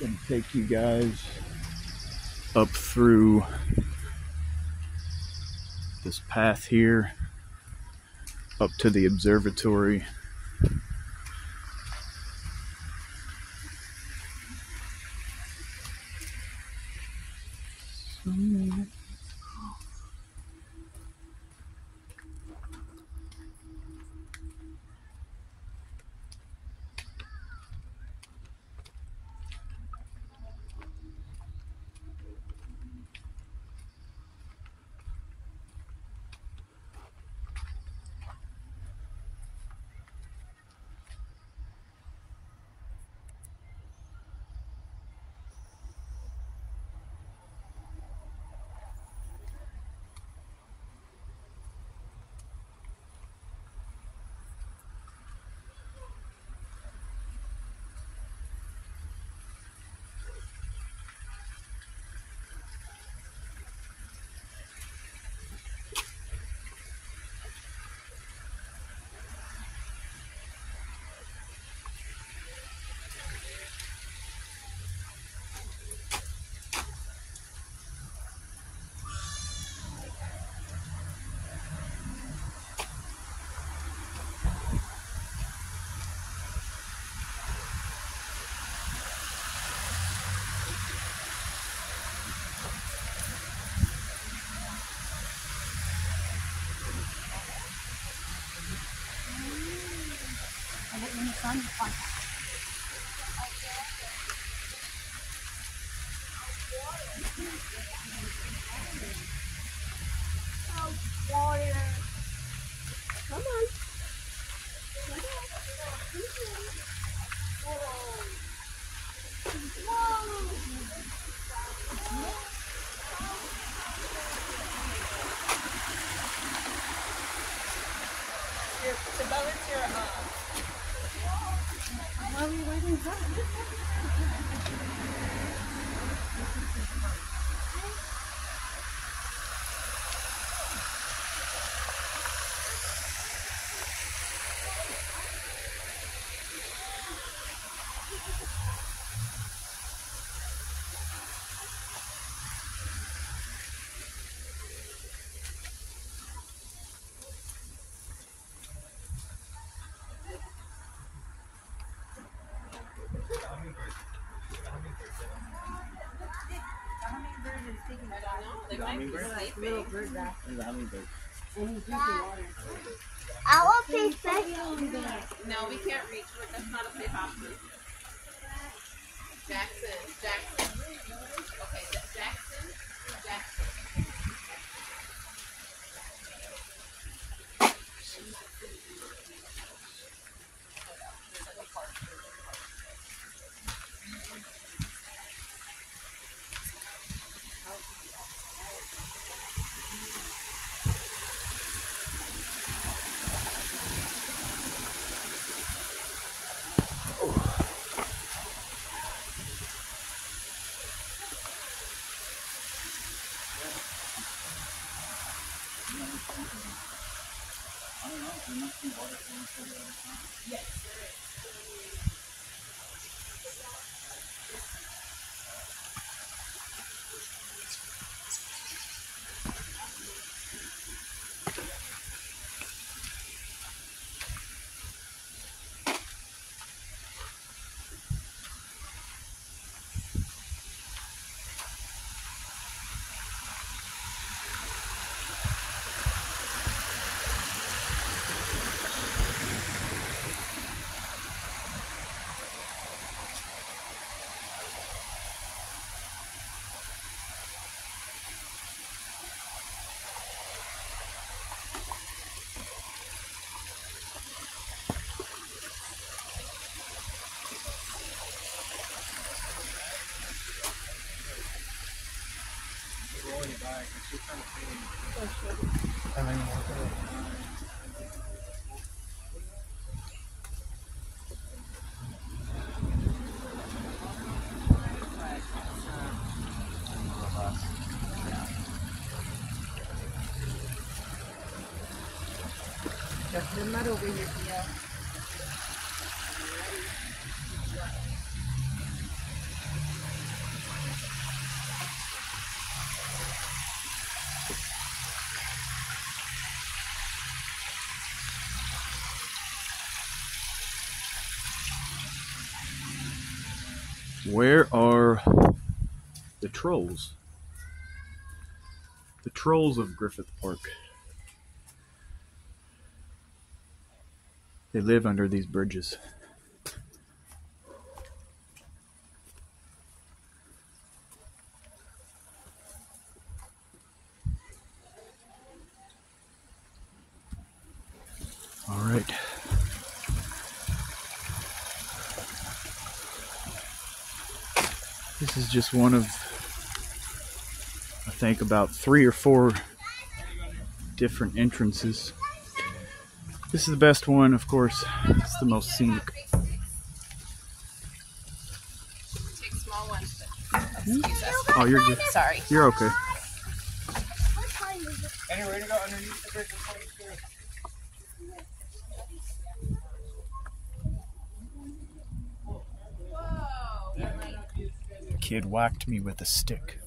Gonna take you guys up through this path here up to the observatory. I will pick fish. No, we can't reach it. That's not a safe option. Jackson. Okay, Jackson. The mud over here, yeah. Where are the trolls? The trolls of Griffith Park. They live under these bridges. All right. This is just one of, I think, about 3 or 4 different entrances. This is the best one, of course. It's the most scenic. Take small ones. Excuse us. Oh, you're good. Sorry. You're okay. Anyway, to go underneath the bridge. Kid whacked me with a stick.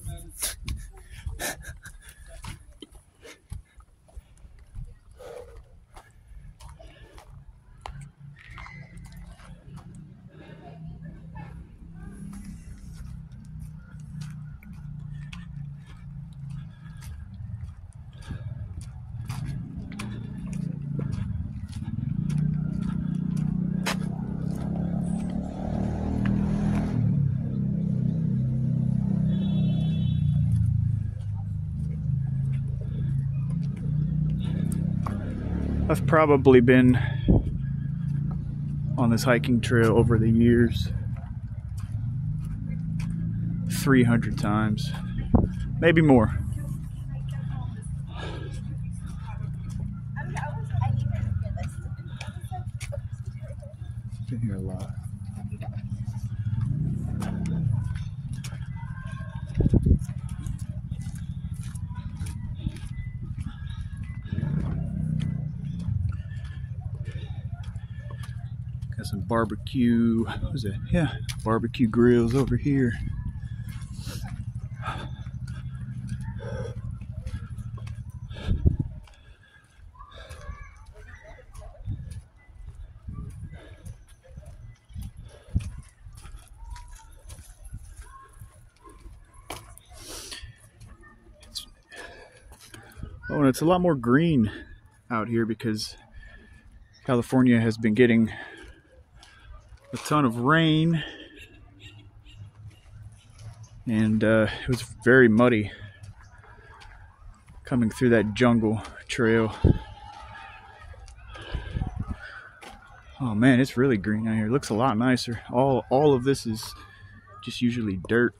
I've probably been on this hiking trail over the years 300 times, maybe more. Been here a lot. Got some barbecue, what was it? Yeah, barbecue grills over here. Oh, and it's a lot more green out here because California has been getting a ton of rain, and it was very muddy coming through that jungle trail. Oh man, it's really green out here. It looks a lot nicer. All of this is just usually dirt.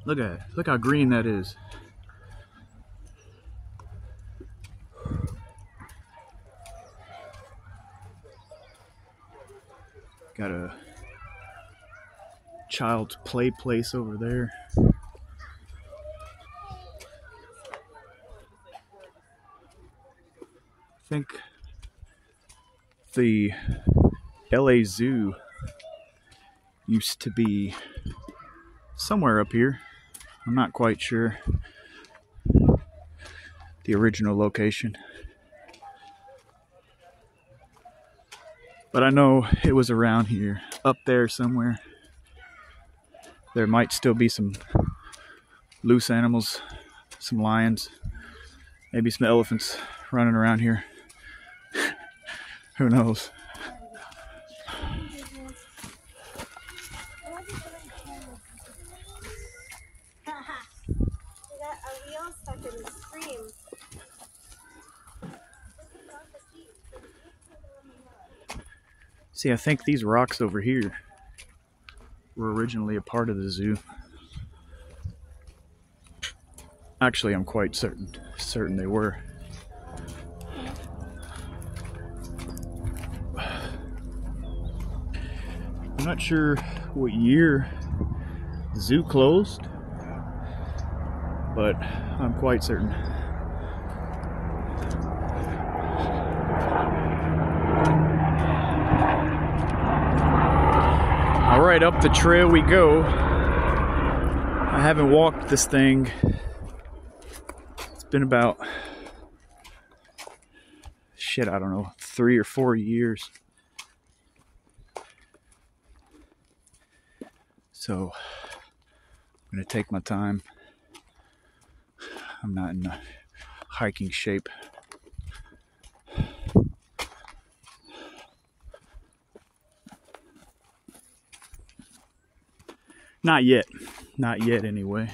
Look at it. Look how green that is. Got a child's play place over there. I think the LA Zoo used to be somewhere up here. I'm not quite sure the original location, but I know it was around here, up there somewhere. There might still be some loose animals, some lions, maybe some elephants running around here. Who knows? See, I think these rocks over here were originally a part of the zoo. Actually, I'm quite certain they were. I'm not sure what year the zoo closed, but I'm quite certain. All right, up the trail we go. I haven't walked this thing. It's been about, I don't know, 3 or 4 years. So I'm gonna take my time. I'm not in hiking shape. Not yet. Not yet, anyway.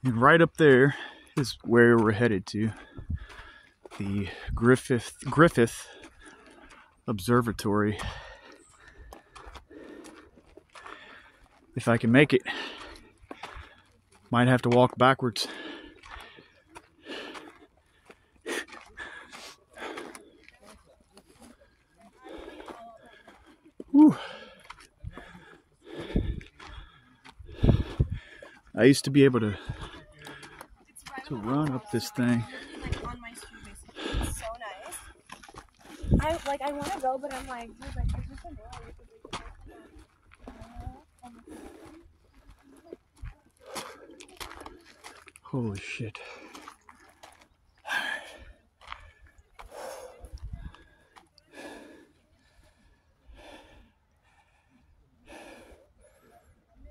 And right up there is where we're headed to. The Griffith Observatory. If I can make it, might have to walk backwards. Whew. I used to be able to run up this thing. Like on my street, basically. It's so nice. I want to go, but I'm like, dude, like, is this a Holy shit.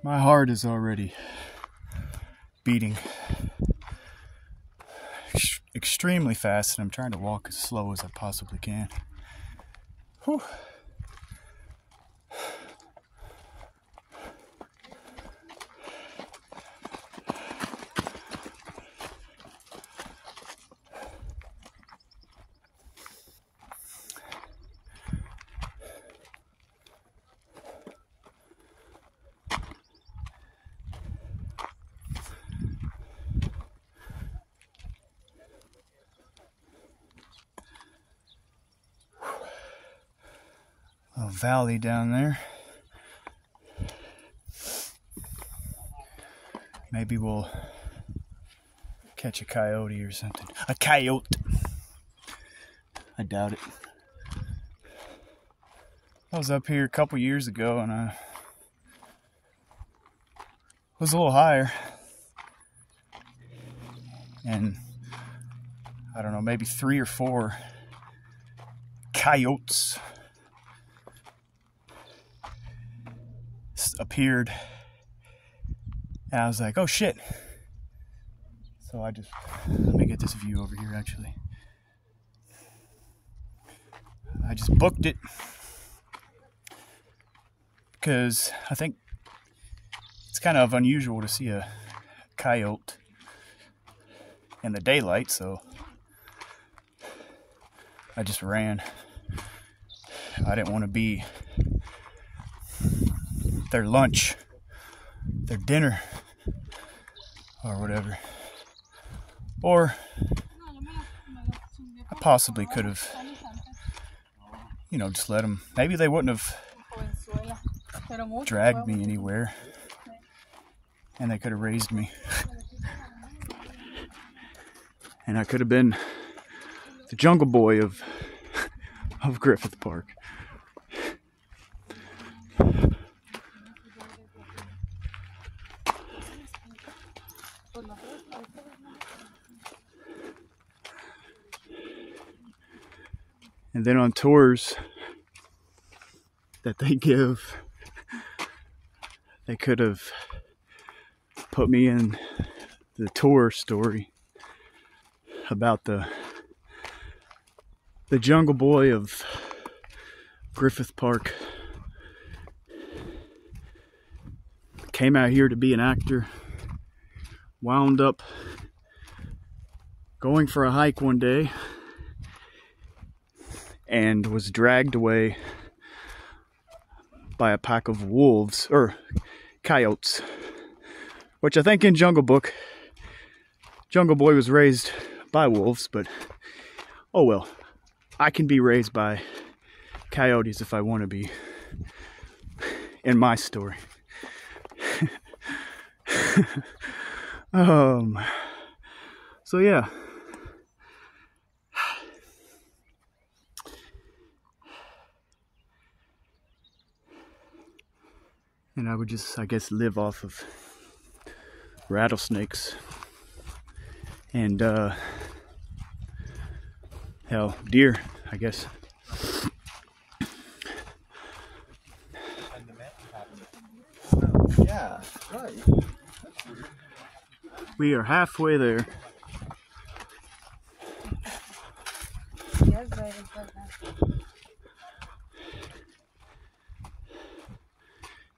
My heart is already beating extremely fast, and I'm trying to walk as slow as I possibly can. Whew. A valley down there. Maybe we'll catch a coyote or something. A coyote. I doubt it. I was up here a couple years ago and I was a little higher. And I don't know, maybe 3 or 4 coyotes appeared, and I was like, oh shit. So let me get this view over here actually. I just booked it because I think it's kind of unusual to see a coyote in the daylight, so I just ran. I didn't want to be their lunch, their dinner, or whatever. Or I possibly could have, just let them. Maybe they wouldn't have dragged me anywhere, and they could have raised me. And I could have been the jungle boy of Griffith Park. And then on tours that they give, they could have put me in the tour story about the jungle boy of Griffith Park. Came out here to be an actor, wound up going for a hike one day, and was dragged away by a pack of wolves, or coyotes, which I think in Jungle Book, Jungle Boy was raised by wolves, but oh well. I can be raised by coyotes if I want to be in my story. So yeah. And I would just, I guess, live off of rattlesnakes and hell, deer. I guess. Yeah, right. We are halfway there.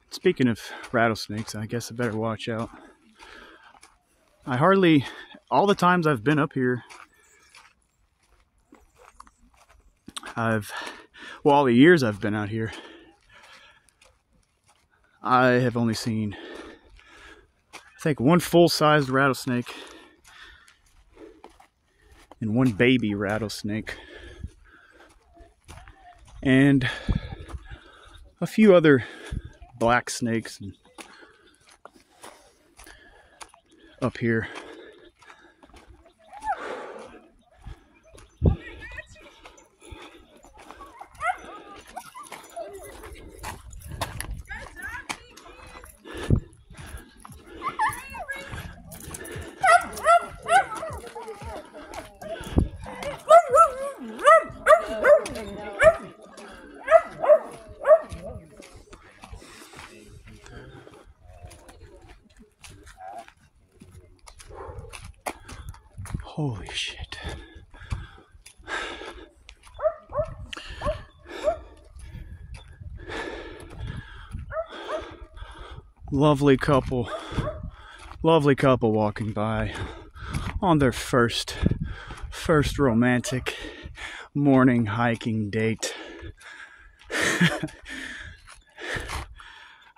Speaking of rattlesnakes, I guess I better watch out. All the times I've been up here, all the years I've been out here, I have only seen, I think, one full-sized rattlesnake and one baby rattlesnake, and a few other black snakes up here. Holy shit. Lovely couple walking by on their first romantic morning hiking date.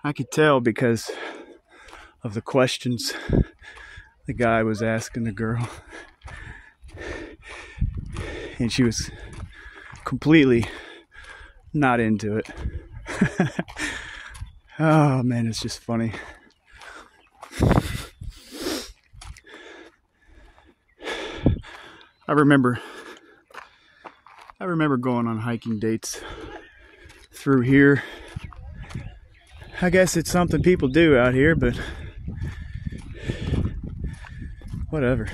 I could tell because of the questions the guy was asking the girl. And she was completely not into it. Oh man, it's just funny. I remember going on hiking dates through here. I guess it's something people do out here, but whatever.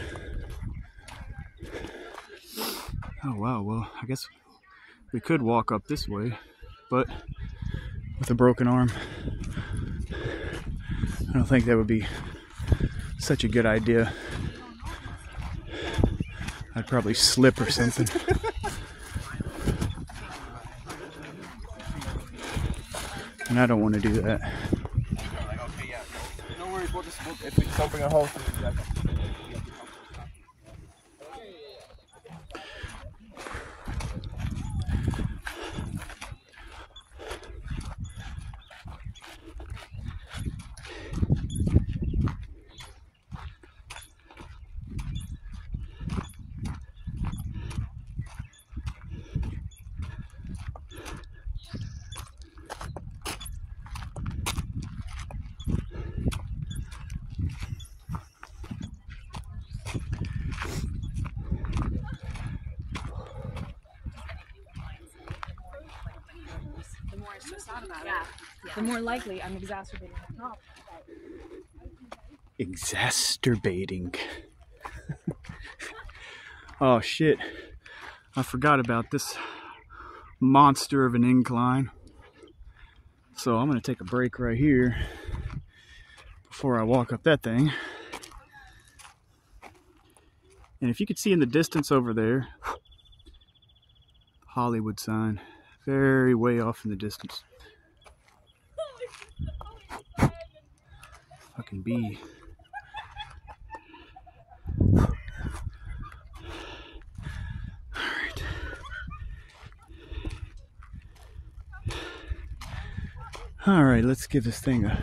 Oh wow, well, I guess we could walk up this way, but with a broken arm, I don't think that would be such a good idea. I'd probably slip or something. And I don't want to do that. Okay, yeah. No worries, if we don't bring a hose. The more likely I'm exacerbating the problem. Exacerbating. Oh shit. I forgot about this monster of an incline. So I'm gonna take a break right here before I walk up that thing. And if you could see in the distance over there, Hollywood sign, very way off in the distance. Fucking bee. Alright. Alright, let's give this thing a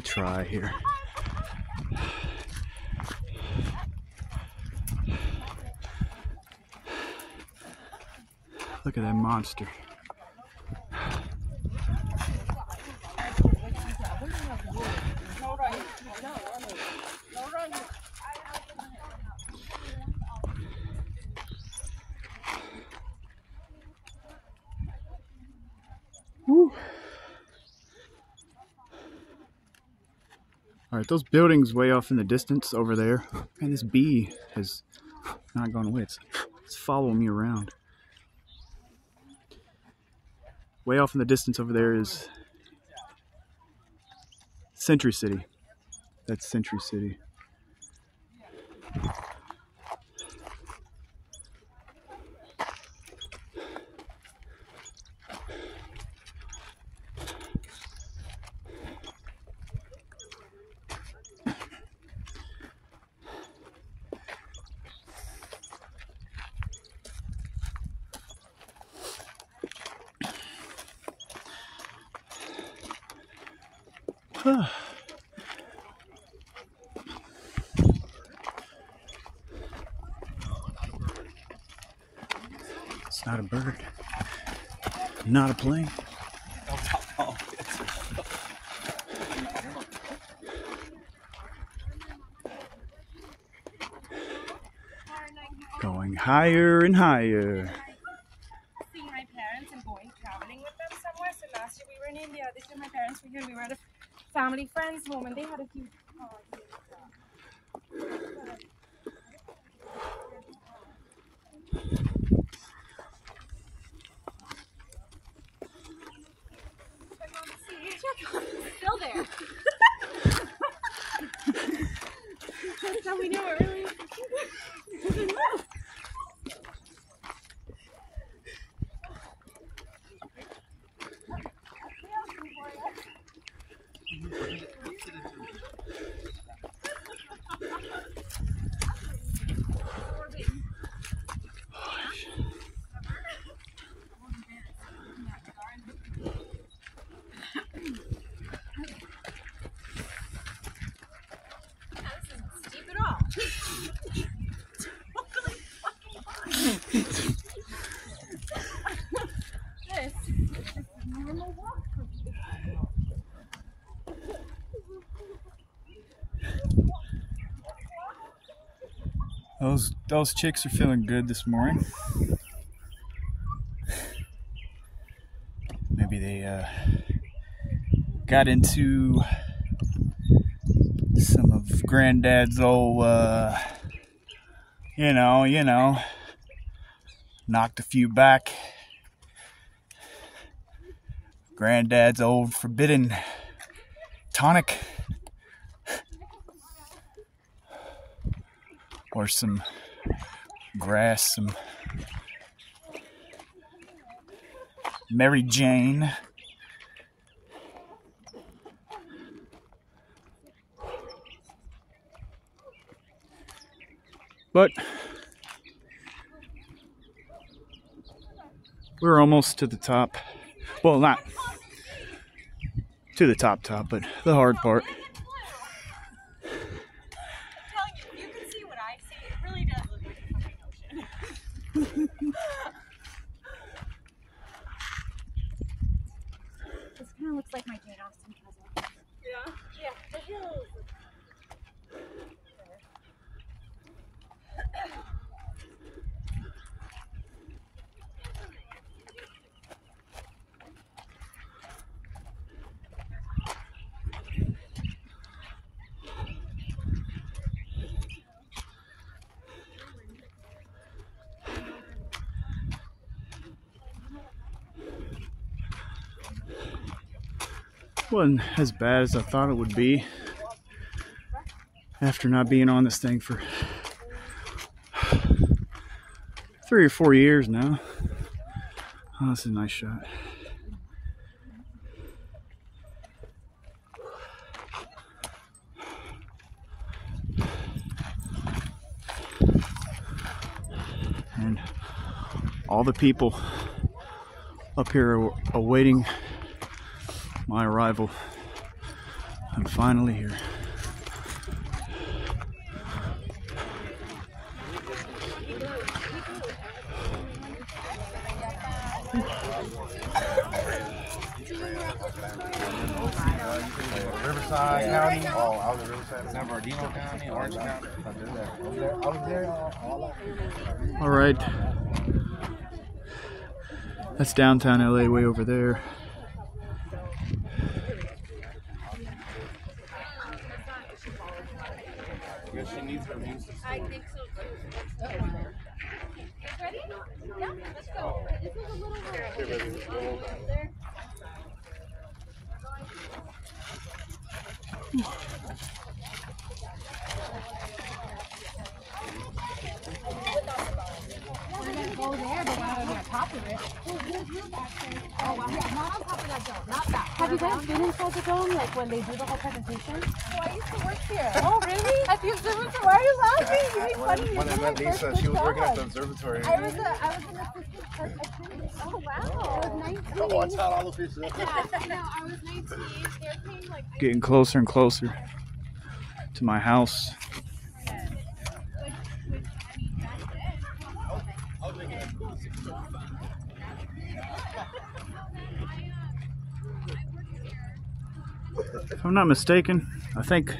try here. Look at that monster. Woo. All right, those buildings way off in the distance over there, and this bee has not going away. It's following me around. Way off in the distance over there is Century City. That's Century City. It's not a bird, not a plane. Going higher and higher. Seeing my parents and going traveling with them somewhere. So last year we were in India. This year my parents were here. We were at a family friend's home and they had a huge party. Still there. That's how we know it really is. Those chicks are feeling good this morning. Maybe they got into some of Granddad's old, you know, knocked a few back. Granddad's old forbidden tonic. Or some grass, some Mary Jane. But we're almost to the top. Well, not to the top, but the hard part. This kind of looks like my Jane Austen puzzle. Yeah. Yeah, the hills. Wasn't as bad as I thought it would be after not being on this thing for 3 or 4 years now. Oh, that's a nice shot. And all the people up here are awaiting my arrival. I'm finally here. Riverside County. Oh, I was in Riverside. San Bernardino County, Orange County. I was there all that. All right. That's downtown LA way over there. She needs her music. I think so too. Ready? Yeah, let's go. This is a little world. We're gonna go there, but we're not on top of it. Oh, wow. Yeah, not on top of that dome. Not that. Have you guys been inside the dome, like when they do the whole presentation? Oh, I used to work here. Oh, really? At the observatory? Why are you laughing? You make funny. When I met Lisa, she was working at the observatory. I was an assistant attendant. Oh, wow. I was 19. Watch out, all the pieces. Yeah, no, I was 19. They're paying like... Getting closer and closer to my house. If I'm not mistaken, I think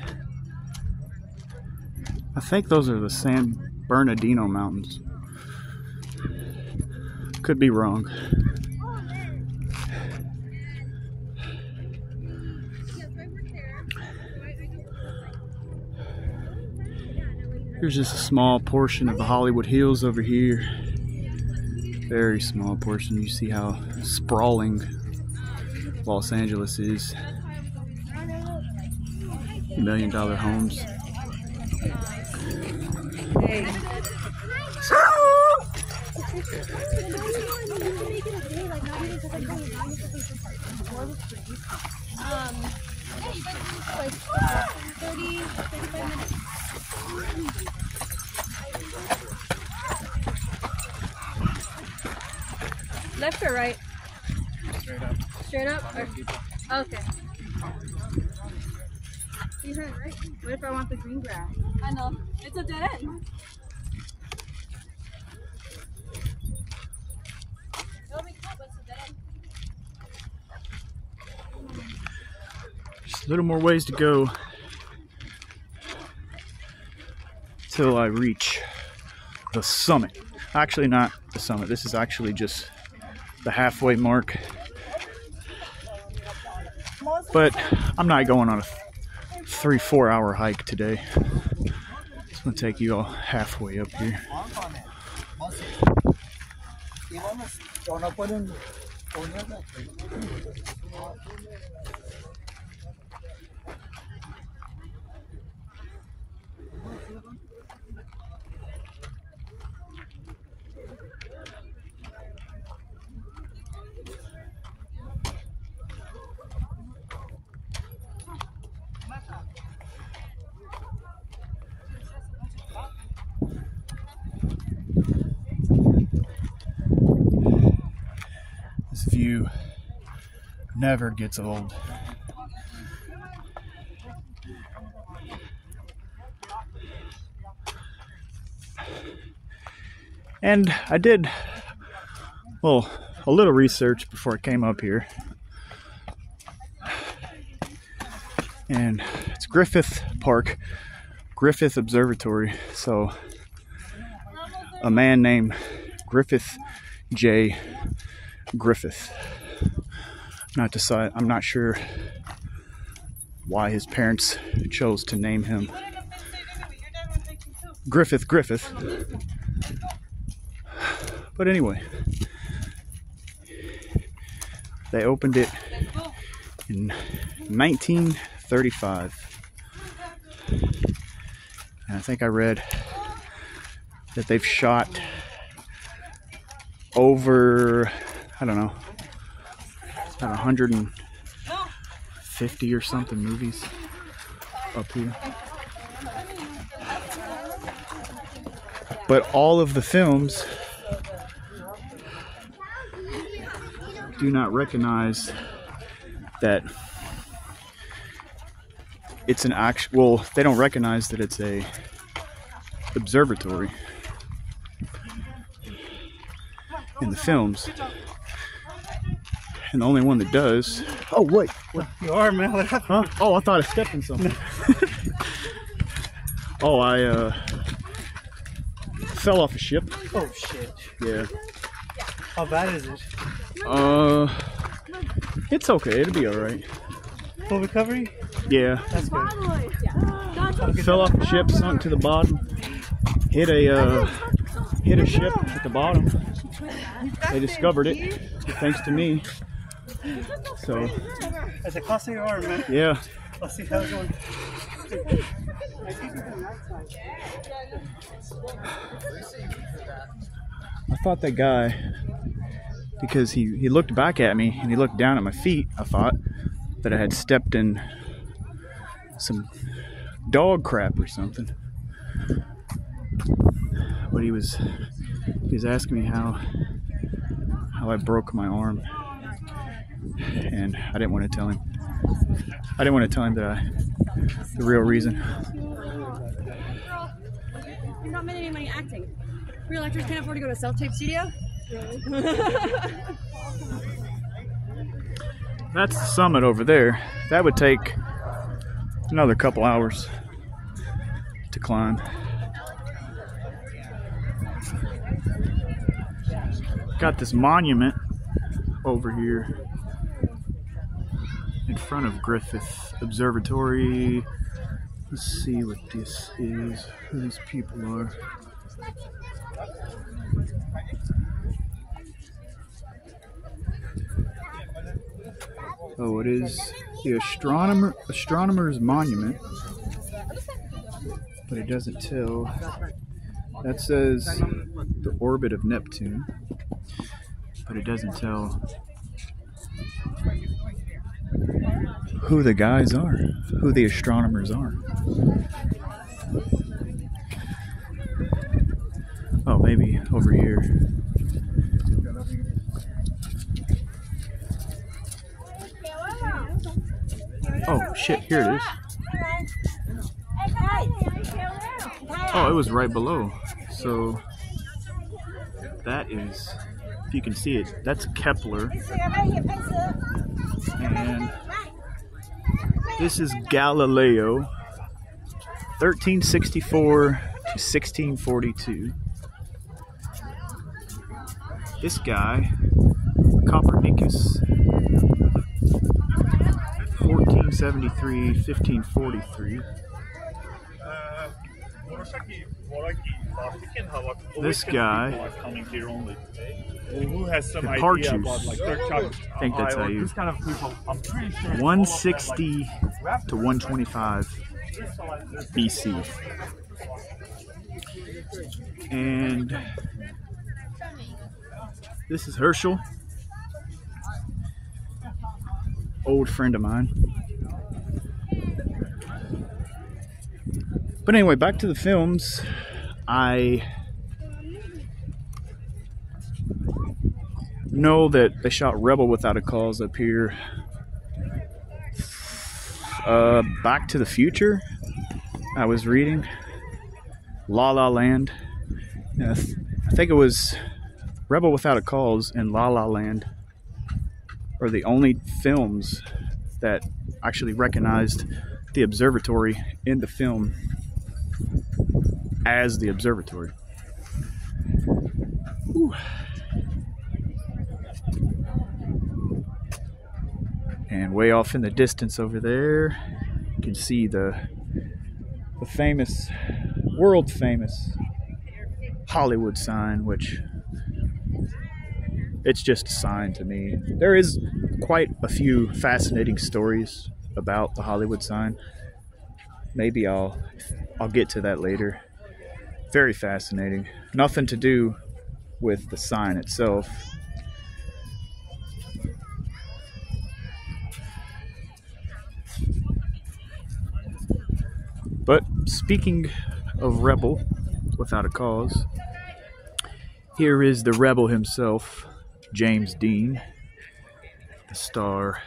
those are the San Bernardino Mountains. Could be wrong. Here's just a small portion of the Hollywood Hills over here. Very small portion. You see how sprawling Los Angeles is. $1 million homes. Like 30, 35 minutes. Left or right? Straight up. Straight up? Or, okay. You heard right? What if I want the green grass? I know. It's a dead end. It'll be cool, but it's a dead end. Just a little more ways to go till I reach the summit. Actually, not the summit. This is actually just the halfway mark. But I'm not going on a 3-4 hour hike today. It's gonna take you all halfway up here. This view never gets old. And I did, well, a little research before I came up here. And it's Griffith Park, Griffith Observatory. So a man named Griffith J. Griffith. I'm not sure why his parents chose to name him Griffith. But anyway, they opened it in 1935. And I think I read that they've shot over, I don't know, about 150 or something movies up here. But all of the films do not recognize that it's an actual, well, they don't recognize that it's a observatory in the films. And the only one that does. Oh wait, what? You are, man. What happened? Huh? Oh, I thought I stepped in something. Oh, I fell off a ship. Oh shit. Yeah. How bad is it? It's okay. It'll be all right. Full recovery? Yeah. That's good. Fell off the ship, sunk to the bottom. hit a ship at the bottom. They discovered it thanks to me. So It's a classic arm, man. yeah. Let's see how it's going. I thought that guy, because he looked back at me and he looked down at my feet, I thought that I had stepped in some dog crap or something. But he was asking me how I broke my arm, and I didn't want to tell him. I didn't want to tell him that the real reason. You're not making any money acting. Real actors can't afford to go to a self-tape studio. That's the summit over there. That would take another couple hours to climb. Got this monument over here in front of Griffith Observatory. Let's see what this is, who these people are. Oh, it is the astronomer's monument, but it doesn't tell. That says the orbit of Neptune, but it doesn't tell who the guys are, who the astronomers are. Oh, maybe over here. Oh shit, here it is. Oh, it was right below. So that is, if you can see it, that's Kepler. And this is Galileo, 1364 to 1642. This guy, Copernicus, 1473, 1543. This guy, who has some idea Hipparchus, about like third child? I think that's how you. This kind of people, I'm pretty sure. 160 to 125 BC. And this is Herschel, old friend of mine. But anyway, back to the films. I know that they shot Rebel Without a Cause up here. Back to the Future, I was reading. La La Land. I think it was Rebel Without a Cause and La La Land are the only films that actually recognized the observatory in the film as the observatory. Whew. And way off in the distance over there, you can see the famous, world famous Hollywood sign, which it's just a sign to me. There is quite a few fascinating stories about the Hollywood sign. Maybe I'll get to that later. Very fascinating. Nothing to do with the sign itself. But speaking of Rebel Without a Cause, here is the rebel himself, James Dean, the star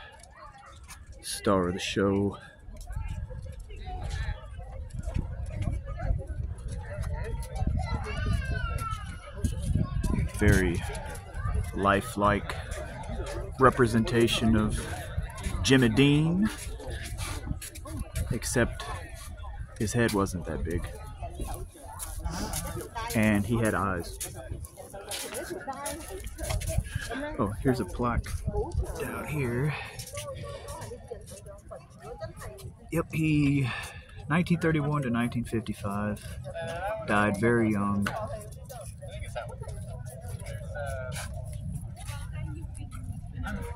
of the show. Very lifelike representation of Jimmy Dean, except his head wasn't that big, and he had eyes. Oh, here's a plaque down here. Yep, he 1931 to 1955. Died very young.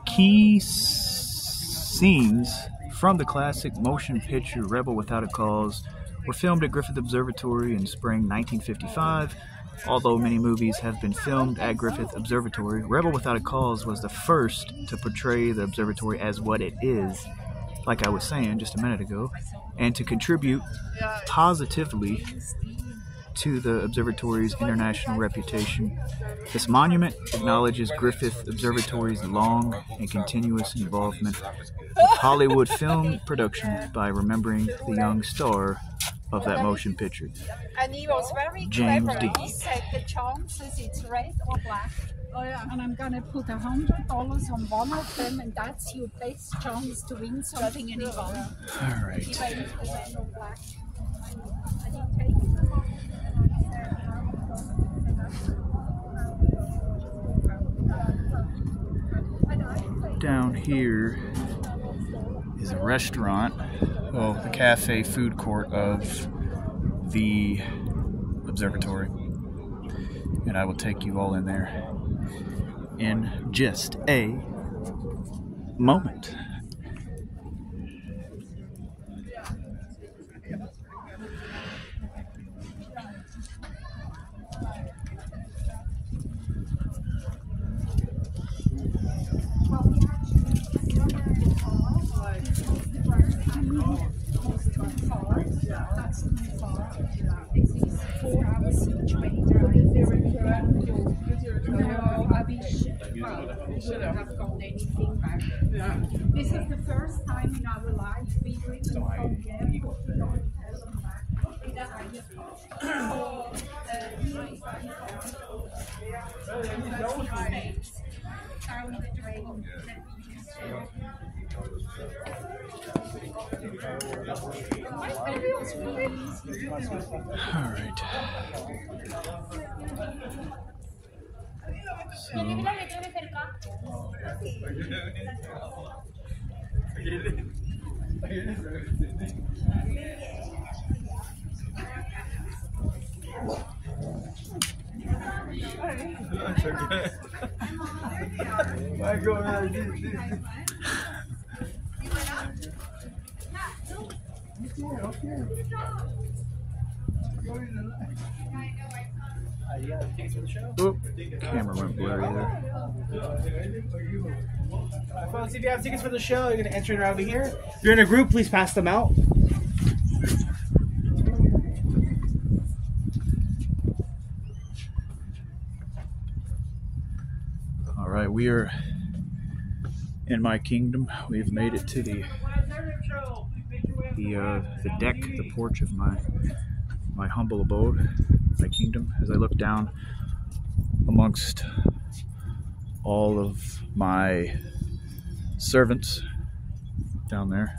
Key scenes from the classic motion picture Rebel Without a Cause were filmed at Griffith Observatory in spring 1955. Although many movies have been filmed at Griffith Observatory, Rebel Without a Cause was the first to portray the observatory as what it is, like I was saying just a minute ago, and to contribute positively to the observatory's international reputation. This monument acknowledges Griffith Observatory's long and continuous involvement with Hollywood film production by remembering the young star of that motion picture, And he was very James clever. Dean. He said the chances it's red or black. Oh yeah, and I'm gonna put $100 on one of them, and that's your best chance to win something. And he won. All right. He went for red or black. And he takes them off, and I said, Down here is a restaurant, well, the cafe food court of the observatory, and I will take you all in there in just a moment. This is the first time in our life we really come All right. Oop, camera went blurry there. Folks, if you have tickets for the show, you're going to enter it right over here. If you're in a group, please pass them out. All right, we are in my kingdom. We've made it to the deck, the porch of my humble abode, my kingdom. As I look down amongst all of my servants down there.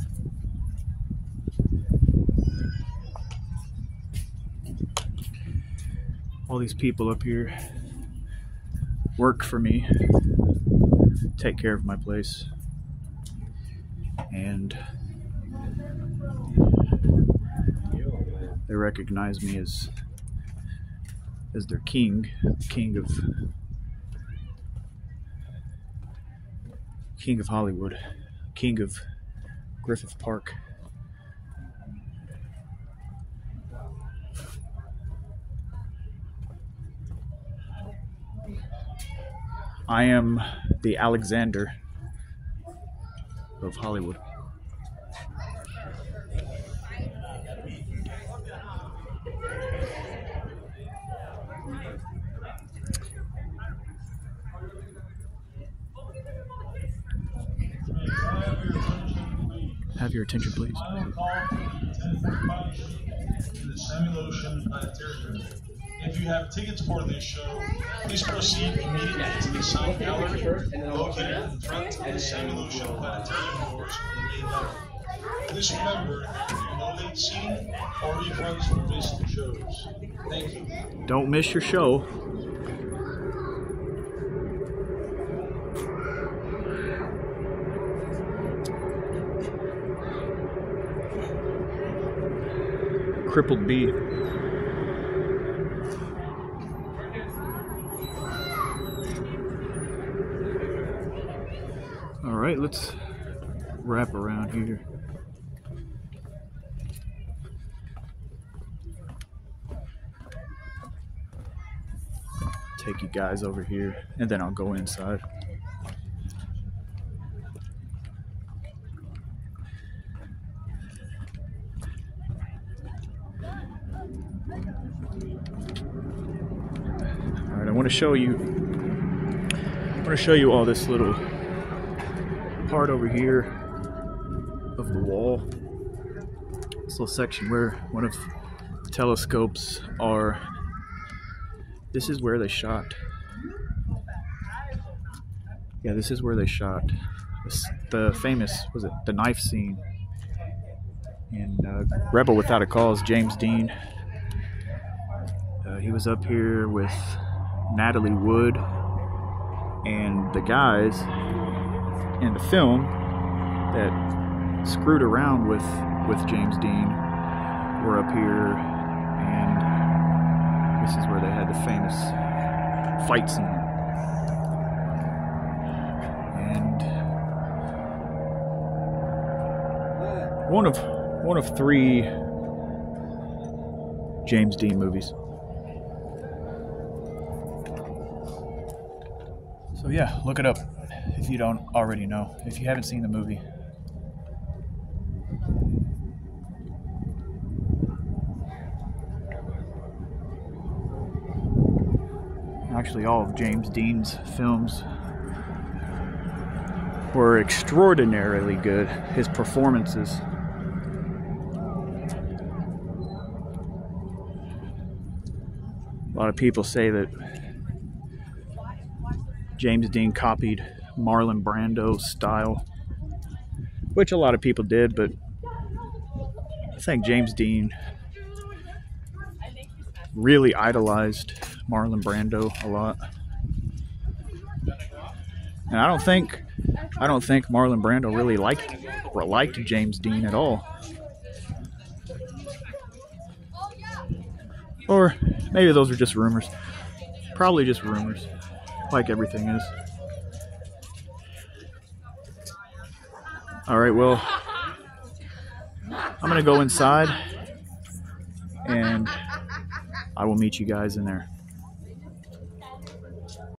All these people up here work for me, take care of my place, and they recognize me as their king of Hollywood, king of Griffith Park. I am the Alexander of Hollywood. Have your attention, please. If you have tickets for this show, please proceed immediately to the sign gallery located in front of the Samuel Ocean Planetarium doors on the main level. Please remember, there will be no late seating or refunds for missed shows. Thank you. Don't miss your show. crippled bee. All right, let's wrap around here. Take you guys over here, and then I'll go inside. All right, I want to show you all this little part over here of the wall. This little section where one of the telescopes are. This is where they shot. Yeah, this is where they shot the famous, was it the knife scene in Rebel Without a Cause. James Dean. He was up here with Natalie Wood, and the guys in the film that screwed around with James Dean were up here, and this is where they had the famous fight scene. And one of 3 James Dean movies. So yeah, look it up if you don't already know, if you haven't seen the movie. Actually, all of James Dean's films were extraordinarily good. His performances. A lot of people say that James Dean copied Marlon Brando's style, which a lot of people did, but I think James Dean really idolized Marlon Brando a lot. And I don't think Marlon Brando really liked James Dean at all. Or maybe those are just rumors. Probably just rumors, like everything is. All right, well, I'm gonna go inside and I will meet you guys in there.